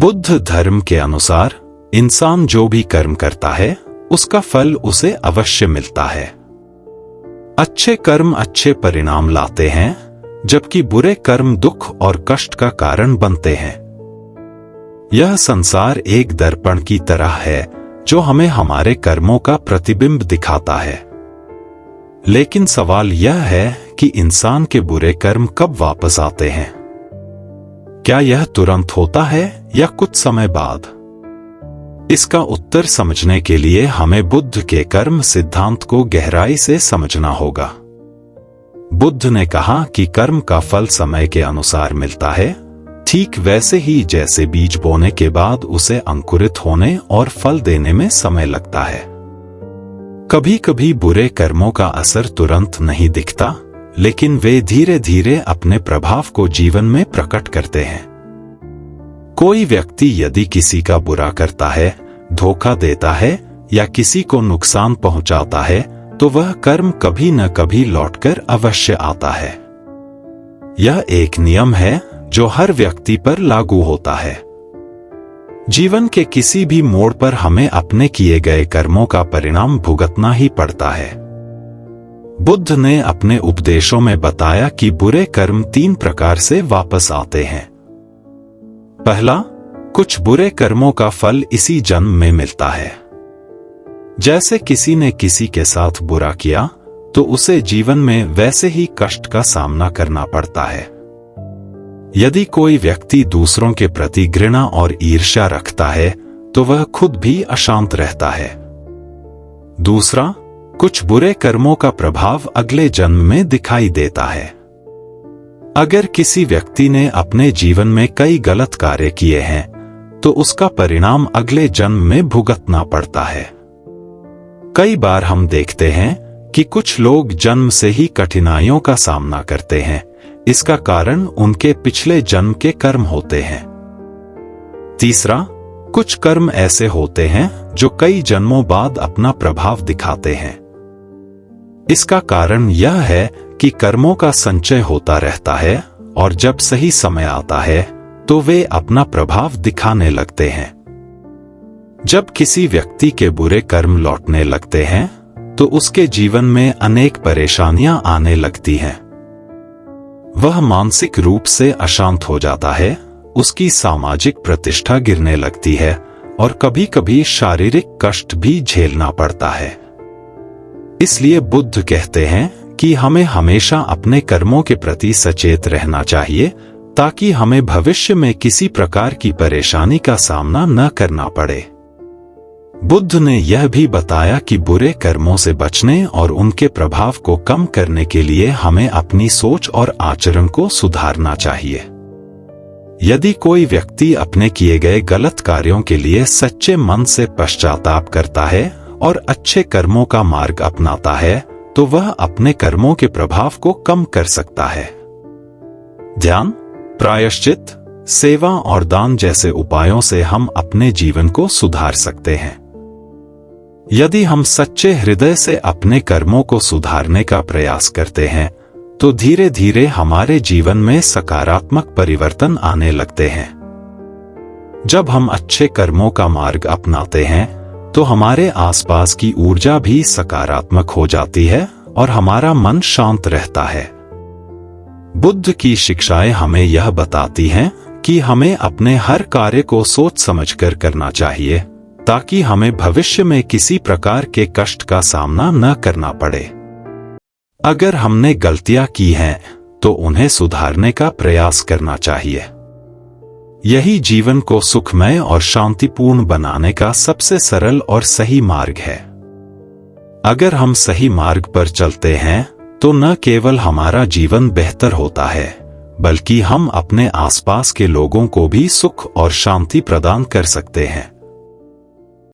बुद्ध धर्म के अनुसार इंसान जो भी कर्म करता है उसका फल उसे अवश्य मिलता है। अच्छे कर्म अच्छे परिणाम लाते हैं, जबकि बुरे कर्म दुख और कष्ट का कारण बनते हैं। यह संसार एक दर्पण की तरह है जो हमें हमारे कर्मों का प्रतिबिंब दिखाता है। लेकिन सवाल यह है कि इंसान के बुरे कर्म कब वापस आते हैं? क्या यह तुरंत होता है या कुछ समय बाद? इसका उत्तर समझने के लिए हमें बुद्ध के कर्म सिद्धांत को गहराई से समझना होगा। बुद्ध ने कहा कि कर्म का फल समय के अनुसार मिलता है, ठीक वैसे ही जैसे बीज बोने के बाद उसे अंकुरित होने और फल देने में समय लगता है। कभी कभी बुरे कर्मों का असर तुरंत नहीं दिखता, लेकिन वे धीरे धीरे अपने प्रभाव को जीवन में प्रकट करते हैं। कोई व्यक्ति यदि किसी का बुरा करता है, धोखा देता है या किसी को नुकसान पहुंचाता है, तो वह कर्म कभी न कभी लौटकर अवश्य आता है। यह एक नियम है जो हर व्यक्ति पर लागू होता है। जीवन के किसी भी मोड़ पर हमें अपने किए गए कर्मों का परिणाम भुगतना ही पड़ता है। बुद्ध ने अपने उपदेशों में बताया कि बुरे कर्म 3 प्रकार से वापस आते हैं। पहला, कुछ बुरे कर्मों का फल इसी जन्म में मिलता है। जैसे किसी ने किसी के साथ बुरा किया तो उसे जीवन में वैसे ही कष्ट का सामना करना पड़ता है। यदि कोई व्यक्ति दूसरों के प्रति घृणा और ईर्ष्या रखता है तो वह खुद भी अशांत रहता है। दूसरा, कुछ बुरे कर्मों का प्रभाव अगले जन्म में दिखाई देता है। अगर किसी व्यक्ति ने अपने जीवन में कई गलत कार्य किए हैं तो उसका परिणाम अगले जन्म में भुगतना पड़ता है। कई बार हम देखते हैं कि कुछ लोग जन्म से ही कठिनाइयों का सामना करते हैं। इसका कारण उनके पिछले जन्म के कर्म होते हैं। तीसरा, कुछ कर्म ऐसे होते हैं जो कई जन्मों बाद अपना प्रभाव दिखाते हैं। इसका कारण यह है कि कर्मों का संचय होता रहता है और जब सही समय आता है तो वे अपना प्रभाव दिखाने लगते हैं। जब किसी व्यक्ति के बुरे कर्म लौटने लगते हैं तो उसके जीवन में अनेक परेशानियां आने लगती हैं। वह मानसिक रूप से अशांत हो जाता है, उसकी सामाजिक प्रतिष्ठा गिरने लगती है और कभी-कभी शारीरिक कष्ट भी झेलना पड़ता है। इसलिए बुद्ध कहते हैं कि हमें हमेशा अपने कर्मों के प्रति सचेत रहना चाहिए ताकि हमें भविष्य में किसी प्रकार की परेशानी का सामना न करना पड़े। बुद्ध ने यह भी बताया कि बुरे कर्मों से बचने और उनके प्रभाव को कम करने के लिए हमें अपनी सोच और आचरण को सुधारना चाहिए। यदि कोई व्यक्ति अपने किए गए गलत कार्यों के लिए सच्चे मन से पश्चाताप करता है और अच्छे कर्मों का मार्ग अपनाता है तो वह अपने कर्मों के प्रभाव को कम कर सकता है। ध्यान, प्रायश्चित, सेवा और दान जैसे उपायों से हम अपने जीवन को सुधार सकते हैं। यदि हम सच्चे हृदय से अपने कर्मों को सुधारने का प्रयास करते हैं तो धीरे धीरे हमारे जीवन में सकारात्मक परिवर्तन आने लगते हैं। जब हम अच्छे कर्मों का मार्ग अपनाते हैं तो हमारे आसपास की ऊर्जा भी सकारात्मक हो जाती है और हमारा मन शांत रहता है। बुद्ध की शिक्षाएं हमें यह बताती हैं कि हमें अपने हर कार्य को सोच समझकर करना चाहिए ताकि हमें भविष्य में किसी प्रकार के कष्ट का सामना न करना पड़े। अगर हमने गलतियां की हैं तो उन्हें सुधारने का प्रयास करना चाहिए। यही जीवन को सुखमय और शांतिपूर्ण बनाने का सबसे सरल और सही मार्ग है। अगर हम सही मार्ग पर चलते हैं तो न केवल हमारा जीवन बेहतर होता है, बल्कि हम अपने आसपास के लोगों को भी सुख और शांति प्रदान कर सकते हैं।